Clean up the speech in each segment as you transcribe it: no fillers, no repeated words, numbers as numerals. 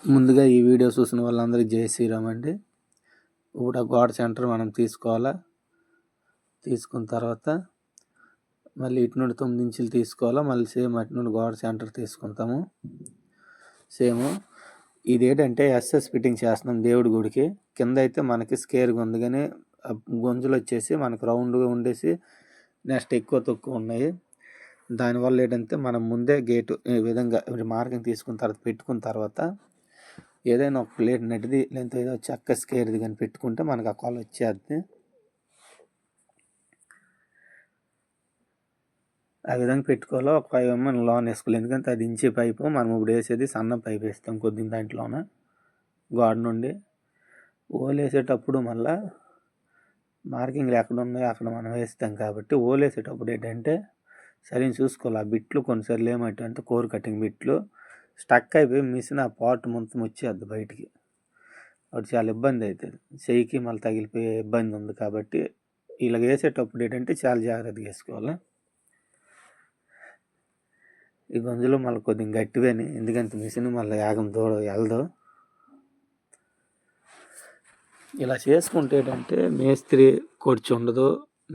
ముందుగా ఈ వీడియో చూసిన వాళ్ళందరికీ జై శ్రీరామ్ అండి. ఇప్పుడు ఆ గోడ సెంటర్ మనం తీసుకోవాలా. తీసుకున్న తర్వాత మళ్ళీ ఇటు నుండి 9 ఇంచులు తీసుకోవాలా. మళ్ళీ సేమ్ అటు నుండి గోడ సెంటర్ తీసుకుంటాము. సేమ్ ఇదేంటంటే ఎస్ఎస్ ఫిట్టింగ్ చేస్తున్నాం దేవుడి గుడికి. కింద అయితే మనకి స్కేర్గా ఉంది, కానీ గొంజులు వచ్చేసి మనకు రౌండ్గా ఉండేసి నెక్స్ట్ ఎక్కువ తక్కువ ఉన్నాయి. దానివల్ల ఏంటంటే మనం ముందే గేటు ఈ విధంగా మార్కింగ్ తీసుకున్న తర్వాత పెట్టుకున్న తర్వాత ఏదైనా ఒక ప్లేట్ నెట్ది లేదంటే ఏదో చెక్క స్కేర్ది కానీ పెట్టుకుంటే మనకు ఆ కొల వచ్చేది. ఆ విధంగా పెట్టుకోవాలి. ఒక 5 mm లోన్ వేసుకోవాలి, ఎందుకంటే అది ఇంచి పైపు. మనం ఇప్పుడు వేసేది సన్న పైపు వేస్తాం కొద్దిగా దాంట్లోన గోడ నుండి. ఓలు వేసేటప్పుడు మళ్ళీ మార్కింగ్లు ఎక్కడ ఉన్నాయో అక్కడ మనం వేస్తాం కాబట్టి ఓలు వేసేటప్పుడు ఏంటంటే సరిగ్గా చూసుకోవాలి. ఆ బిట్లు కొన్నిసార్లు ఏమంటే కోర్ కటింగ్ బిట్లు స్టక్ అయిపోయి మిషన్ ఆ పార్ట్ మొత్తం వచ్చేద్ది బయటికి. అప్పుడు చాలా ఇబ్బంది అవుతుంది, చెయ్యికి మళ్ళీ తగిలిపోయే ఇబ్బంది ఉంది. కాబట్టి ఇలా వేసేటప్పుడు ఏంటంటే చాలా జాగ్రత్తగా వేసుకోవాలి. ఈ గొంజులో మళ్ళీ కొద్దిగా గట్టివేని, ఎందుకంటే మిషన్ మళ్ళీ యాగం వెళ్ళదు. ఇలా చేసుకుంటే ఏంటంటే మేస్త్రి ఖర్చు ఉండదు.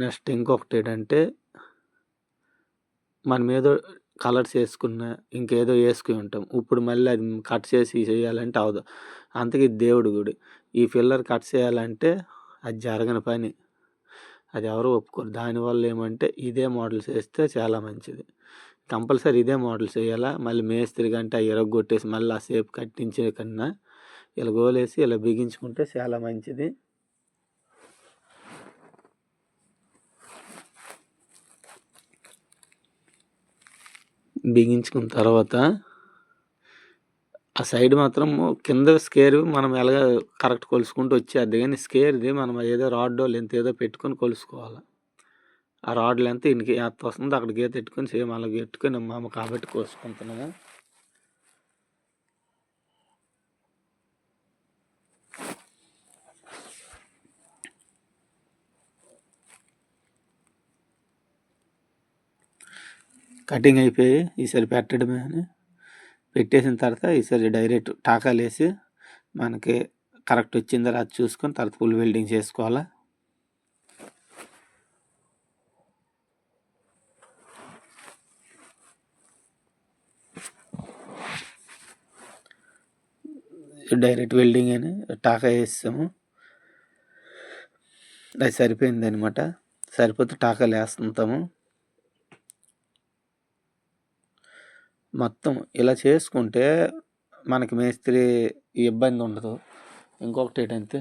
నెక్స్ట్ ఇంకొకటి ఏంటంటే మనం ఏదో కలర్స్ వేసుకున్న ఇంకేదో వేసుకుని ఉంటాం. ఇప్పుడు మళ్ళీ అది కట్ చేసి చేయాలంటే అవదు. అంతకీ దేవుడి గుడి ఈ పిల్లర్ కట్ చేయాలంటే అది జరగని పని, అది ఎవరు ఒప్పుకోరు. దానివల్ల ఏమంటే ఇదే మోడల్స్ వేస్తే చాలా మంచిది. కంపల్సరీ ఇదే మోడల్స్ వేయాలా. మళ్ళీ మేస్త్రి కంటే ఆ ఇరగొట్టేసి మళ్ళీ ఆ సేపు కట్టించే కన్నా ఇలా గోలేసి ఇలా బిగించుకుంటే చాలా మంచిది. బిగించుకున్న తర్వాత ఆ సైడ్ మాత్రం కింద స్కేర్ మనం ఎలాగ కరెక్ట్ కొలుసుకుంటూ వచ్చేది, కానీ స్కేర్ది మనం ఏదో రాడ్డో లెంత్ ఏదో పెట్టుకొని కొలుసుకోవాలి. ఆ రాడ్ లెంత్ ఇంటికి ఎంత వస్తుందో అక్కడ గీత పెట్టుకొని సేమ్ అలా పెట్టుకొని మేము కాబట్టి కోసుకుంటున్నాము. కటింగ్ అయిపోయి ఈసారి పెట్టడమే అని పెట్టేసిన తర్వాత ఈసారి డైరెక్ట్ టాకాలు వేసి మనకి కరెక్ట్ వచ్చిందో అది చూసుకొని తర్వాత ఫుల్ వెల్డింగ్ చేసుకోవాలా. డైరెక్ట్ వెల్డింగ్ అని టాకా వేస్తాము. అది సరిపోయింది అనమాట. సరిపోతే టాకాలు వేస్తుంటాము. మొత్తం ఇలా చేసుకుంటే మనకి మేస్త్రి ఇబ్బంది ఉండదు. ఇంకొకటి ఏంటంటే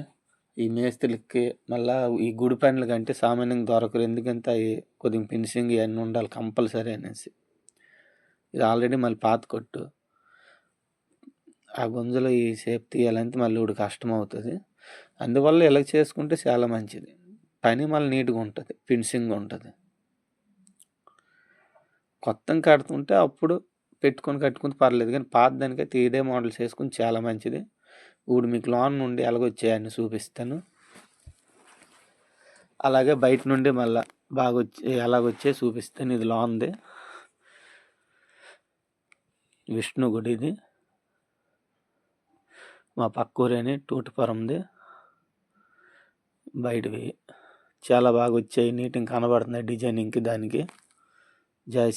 ఈ మేస్త్రికి మళ్ళీ ఈ గుడి పనుల కంటే సామాన్యంగా దొరకరు, ఎందుకంటే అవి కొద్దిగా ఫినిషింగ్ ఇవన్నీ ఉండాలి కంపల్సరీ అనేసి. ఇది ఆల్రెడీ మళ్ళీ పాత కొట్టు, ఆ గుంజలో ఈ షేప్ తీయాలంటే మళ్ళీ ఇప్పుడు కష్టం అవుతుంది. అందువల్ల ఇలా చేసుకుంటే చాలా మంచిది. పని మళ్ళీ నీట్గా ఉంటుంది, ఫినిషింగ్ ఉంటుంది. కొత్తగా కడుతుంటే అప్పుడు కట్టుకుంటే పర్లేదు, కానీ పాత దానికైతే ఇదే మోడల్స్ వేసుకుని చాలా మంచిది. ఇప్పుడు మీకు లోన్ నుండి ఎలాగొచ్చాయని చూపిస్తాను. అలాగే బయట నుండి మళ్ళీ బాగా ఎలాగొచ్చే చూపిస్తాను. ఇది లోన్ది విష్ణు గుడి, ఇది మా పక్కూరేని టూటిపురంది. బయటవి చాలా బాగా వచ్చాయి, నీట్గా కనబడుతున్నాయి డిజైనింగ్కి దానికి. జై